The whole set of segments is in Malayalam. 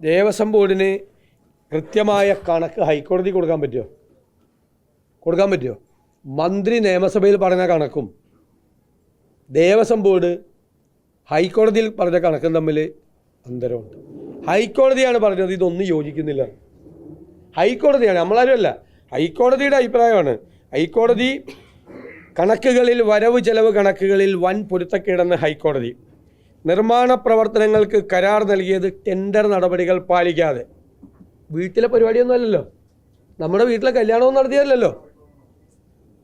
ദേവസ്വം ബോർഡിന് കൃത്യമായ കണക്ക് ഹൈക്കോടതി കൊടുക്കാൻ പറ്റുമോ? മന്ത്രി നിയമസഭയിൽ പറഞ്ഞ കണക്കും ദേവസ്വം ബോർഡ് ഹൈക്കോടതിയിൽ പറഞ്ഞ കണക്കും തമ്മിൽ അന്തരമുണ്ട്. ഹൈക്കോടതിയാണ് പറഞ്ഞത് ഇതൊന്നും യോജിക്കുന്നില്ല. ഹൈക്കോടതിയാണ്, നമ്മളാരുമല്ല. ഹൈക്കോടതിയുടെ അഭിപ്രായമാണ്. ഹൈക്കോടതി കണക്കുകളിൽ വരവ് ചെലവ് കണക്കുകളിൽ വൻ പൊരുത്തക്കേടെന്ന് ഹൈക്കോടതി. നിർമ്മാണ പ്രവർത്തനങ്ങൾക്ക് കരാർ നൽകിയത് ടെൻഡർ നടപടികൾ പാലിക്കാതെ. വീട്ടിലെ പരിപാടിയൊന്നും അല്ലല്ലോ, നമ്മുടെ വീട്ടിലെ കല്യാണമൊന്നും നടത്തിയതല്ലോ,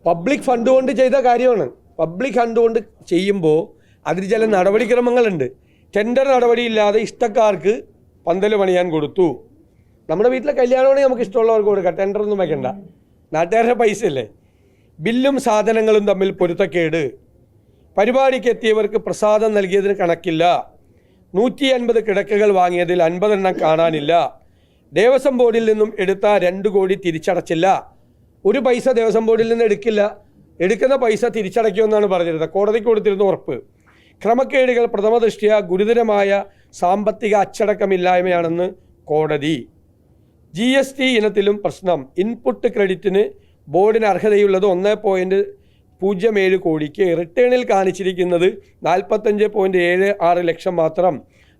പബ്ലിക് ഫണ്ട് കൊണ്ട് ചെയ്ത കാര്യമാണ്. പബ്ലിക് ഫണ്ട് കൊണ്ട് ചെയ്യുമ്പോൾ അതിൽ ചില നടപടിക്രമങ്ങളുണ്ട്. ടെൻഡർ നടപടിയില്ലാതെ ഇഷ്ടക്കാർക്ക് പന്തൽ പണിയാൻ കൊടുത്തു. നമ്മുടെ വീട്ടിലെ കല്യാണമാണെങ്കിൽ നമുക്ക് ഇഷ്ടമുള്ളവർക്ക് കൊടുക്കാം, ടെൻഡറൊന്നും വയ്ക്കണ്ട, നാട്ടുകാരുടെ പൈസ അല്ലേ. ബില്ലും സാധനങ്ങളും തമ്മിൽ പൊരുത്തക്കേട്. പരിപാടിക്ക് എത്തിയവർക്ക് പ്രസാദം നൽകിയതിന് കണക്കില്ല. 150 കിടക്കകൾ വാങ്ങിയതിൽ 50 എണ്ണം കാണാനില്ല. ദേവസ്വം ബോർഡിൽ നിന്നും എടുത്ത 2 കോടി തിരിച്ചടച്ചില്ല. ഒരു പൈസ ദേവസ്വം ബോർഡിൽ നിന്ന് എടുക്കില്ല, എടുക്കുന്ന പൈസ തിരിച്ചടയ്ക്കുമെന്നാണ് പറഞ്ഞിരുന്നത്. കോടതിക്ക് കൊടുത്തിരുന്ന ഉറപ്പ്. ക്രമക്കേടുകൾ പ്രഥമ ദൃഷ്ട്യാ ഗുരുതരമായ സാമ്പത്തിക അച്ചടക്കമില്ലായ്മയാണെന്ന് കോടതി. GST ഇനത്തിലും പ്രശ്നം. ഇൻപുട്ട് ക്രെഡിറ്റിന് ബോർഡിന് അർഹതയുള്ളത് 1.07 കോടിക്ക്. റിട്ടേണിൽ കാണിച്ചിരിക്കുന്നത് 45.76 ലക്ഷം മാത്രം.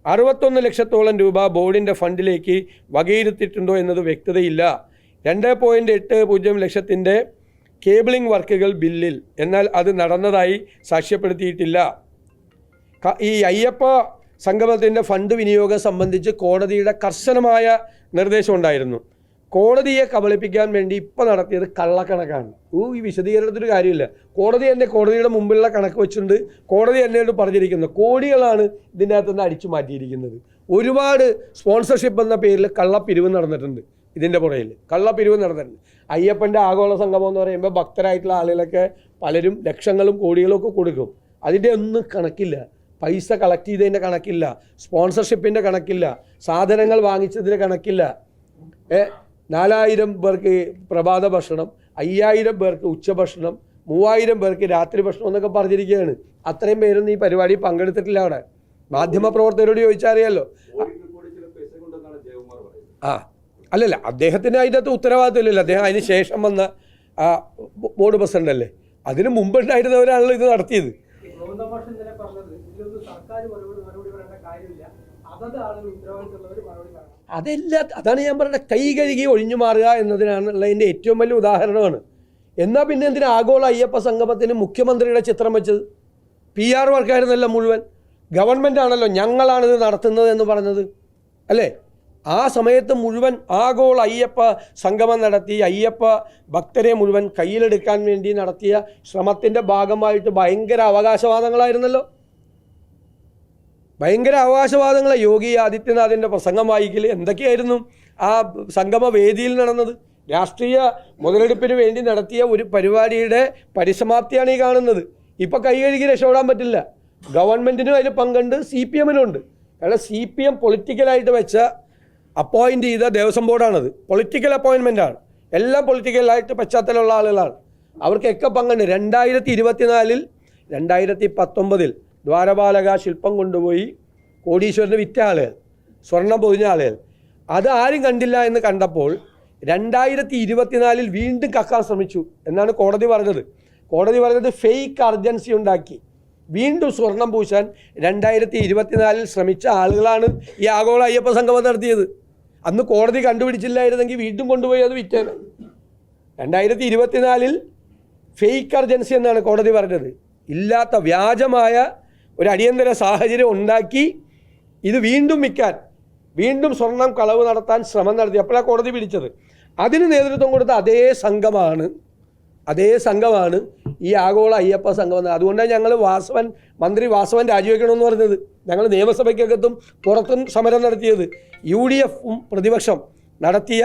61 ലക്ഷത്തോളം രൂപ ബോർഡിൻ്റെ ഫണ്ടിലേക്ക് വകയിരുത്തിയിട്ടുണ്ടോ എന്നത് വ്യക്തതയില്ല. 2.80 ലക്ഷത്തിൻ്റെ കേബിളിംഗ് വർക്കുകൾ ബില്ലിൽ, എന്നാൽ അത് നടന്നതായി സാക്ഷ്യപ്പെടുത്തിയിട്ടില്ല. ഈ അയ്യപ്പ സംഗമത്തിൻ്റെ ഫണ്ട് വിനിയോഗം സംബന്ധിച്ച് കോടതിയുടെ കർശനമായ നിർദ്ദേശം ഉണ്ടായിരുന്നു. കോടതിയെ കബളിപ്പിക്കാൻ വേണ്ടി ഇപ്പോൾ നടത്തിയത് കള്ളക്കണക്കാണ്. ഈ വിശദീകരണത്തിൻ്റെ കാര്യമില്ല. കോടതിയുടെ മുമ്പിലുള്ള കണക്ക് വെച്ചുകൊണ്ട് കോടതി എന്നോട് പറഞ്ഞിരിക്കുന്നത് കോടികളാണ് ഇതിൻ്റെ അകത്തുനിന്ന് അടിച്ചു മാറ്റിയിരിക്കുന്നത്. ഒരുപാട് സ്പോൺസർഷിപ്പ് എന്ന പേരിൽ കള്ളപ്പിരിവ് നടന്നിട്ടുണ്ട്. ഇതിൻ്റെ പുറയിൽ കള്ളപ്പിരിവ് നടന്നിട്ടുണ്ട്. അയ്യപ്പൻ്റെ ആഗോള സംഗമം എന്ന് പറയുമ്പോൾ ഭക്തരായിട്ടുള്ള ആളുകളൊക്കെ പലരും ലക്ഷങ്ങളും കോടികളും ഒക്കെ കൊടുക്കും. അതിൻ്റെ ഒന്നും കണക്കില്ല. പൈസ കളക്ട് ചെയ്തതിൻ്റെ കണക്കില്ല, സ്പോൺസർഷിപ്പിൻ്റെ കണക്കില്ല, സാധനങ്ങൾ വാങ്ങിച്ചതിൻ്റെ കണക്കില്ല. 4000 പേർക്ക് പ്രഭാത ഭക്ഷണം, 5000 പേർക്ക് ഉച്ചഭക്ഷണം, 3000 പേർക്ക് രാത്രി ഭക്ഷണം എന്നൊക്കെ പറഞ്ഞിരിക്കുകയാണ്. അത്രയും പേരൊന്നും ഈ പരിപാടി പങ്കെടുത്തിട്ടില്ല. അവിടെ മാധ്യമപ്രവർത്തകരോട് ചോദിച്ചാൽ അറിയാമല്ലോ. അല്ലല്ല, അദ്ദേഹത്തിന് അതിൻ്റെ അകത്ത് ഉത്തരവാദിത്തമില്ലല്ലോ. അദ്ദേഹം അതിന് ശേഷം വന്ന ബോർഡ് പ്രസിഡന്റ് അല്ലേ. അതിന് മുമ്പുണ്ടായിരുന്നവരാണല്ലോ ഇത് നടത്തിയത്. അതാണ് ഞാൻ പറഞ്ഞത്. കൈ കഴുകി ഒഴിഞ്ഞു മാറുക എന്നതിനാണുള്ളതിൻ്റെ ഏറ്റവും വലിയ ഉദാഹരണമാണ്. എന്നാൽ പിന്നെ എന്തിനാ ആഗോള അയ്യപ്പ സംഗമത്തിന് മുഖ്യമന്ത്രിയുടെ ചിത്രം വെച്ചത്? PR വർക്കായിരുന്നല്ലോ മുഴുവൻ. ഗവൺമെൻറ് ആണല്ലോ ഞങ്ങളാണിത് നടത്തുന്നത് എന്ന് പറഞ്ഞത് അല്ലേ. ആ സമയത്ത് മുഴുവൻ ആഗോള അയ്യപ്പ സംഗമം നടത്തി അയ്യപ്പ ഭക്തരെ മുഴുവൻ കയ്യിലെടുക്കാൻ വേണ്ടി നടത്തിയ ശ്രമത്തിൻ്റെ ഭാഗമായിട്ട് ഭയങ്കര അവകാശവാദങ്ങളായിരുന്നല്ലോ. ഭയങ്കര അവകാശവാദങ്ങളെ യോഗി ആദിത്യനാഥിൻ്റെ പ്രസംഗം വായിക്കൽ എന്തൊക്കെയായിരുന്നു ആ സംഗമ വേദിയിൽ നടന്നത്. രാഷ്ട്രീയ മുതലെടുപ്പിന് വേണ്ടി നടത്തിയ ഒരു പരിപാടിയുടെ പരിസമാപ്തിയാണ് ഈ കാണുന്നത്. ഇപ്പം കൈ കഴുകി രക്ഷപ്പെടാൻ പറ്റില്ല. ഗവൺമെൻറ്റിനും അതിൽ പങ്കുണ്ട്, CPM-നും ഉണ്ട്. കാരണം CPM പൊളിറ്റിക്കലായിട്ട് വെച്ച അപ്പോയിൻ്റ് ചെയ്ത ദേവസ്വം ബോർഡാണത്. പൊളിറ്റിക്കൽ അപ്പോയിൻമെൻറ്റാണ്. എല്ലാം പൊളിറ്റിക്കലായിട്ട് പശ്ചാത്തലമുള്ള ആളുകളാണ്. അവർക്കൊക്കെ പങ്കുണ്ട്. 2024-ൽ 2019-ൽ ദ്വാരപാലക ശില്പം കൊണ്ടുപോയി കോടീശ്വരന് വിറ്റ ആളുകൾ, സ്വർണം പൊതിഞ്ഞ ആളുകൾ, അത് ആരും കണ്ടില്ല എന്ന് കണ്ടപ്പോൾ 2024-ൽ വീണ്ടും കക്കാൻ ശ്രമിച്ചു എന്നാണ് കോടതി പറഞ്ഞത്. കോടതി പറഞ്ഞത് ഫേക്ക് അർജൻസി ഉണ്ടാക്കി വീണ്ടും സ്വർണം പൂശാൻ 2024-ൽ ശ്രമിച്ച ആളുകളാണ് ഈ ആഗോള അയ്യപ്പ സംഗമം നടത്തിയത്. അന്ന് കോടതി കണ്ടുപിടിച്ചില്ലായിരുന്നെങ്കിൽ വീണ്ടും കൊണ്ടുപോയി അത് വിറ്റേനെ. 2024-ൽ ഫേക്ക് അർജൻസി എന്നാണ് കോടതി പറഞ്ഞത്. ഇല്ലാത്ത വ്യാജമായ ഒരു അടിയന്തര സാഹചര്യം ഉണ്ടാക്കി ഇത് വീണ്ടും വിൽക്കാൻ, വീണ്ടും സ്വർണം കളവ് നടത്താൻ ശ്രമം നടത്തി. അപ്പോഴാണ് കോടതി പിടിച്ചത്. അതിന് നേതൃത്വം കൊടുത്ത അതേ സംഘമാണ് ഈ ആഗോള അയ്യപ്പ സംഗമം. അതുകൊണ്ടാണ് ഞങ്ങൾ മന്ത്രി വാസവൻ രാജിവെക്കണമെന്ന് പറഞ്ഞത്. ഞങ്ങൾ നിയമസഭയ്ക്കകത്തും പുറത്തും സമരം നടത്തിയത്. UDF-ഉം പ്രതിപക്ഷം നടത്തിയ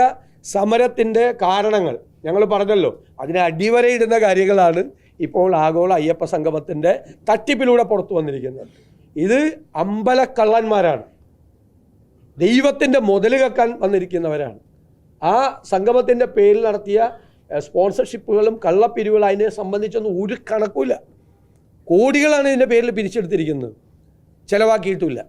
സമരത്തിൻ്റെ കാരണങ്ങൾ ഞങ്ങൾ പറഞ്ഞല്ലോ. അതിനെ അടിവരയിടുന്ന കാര്യങ്ങളാണ് ഇപ്പോൾ ആഗോള അയ്യപ്പ സംഗമത്തിൻ്റെ തട്ടിപ്പിലൂടെ പുറത്തു വന്നിരിക്കുന്നത്. ഇത് അമ്പലക്കള്ളന്മാരാണ്, ദൈവത്തിൻ്റെ മുതൽ കക്കാൻ വന്നിരിക്കുന്നവരാണ്. ആ സംഗമത്തിൻ്റെ പേരിൽ നടത്തിയ സ്പോൺസർഷിപ്പുകളും കള്ളപ്പിരിവുകളും അതിനെ സംബന്ധിച്ചൊന്നും ഒരു കണക്കുമില്ല. കോടികളാണ് ഇതിൻ്റെ പേരിൽ പിരിച്ചെടുത്തിരിക്കുന്നത്, ചിലവാക്കിയിട്ടുമില്ല.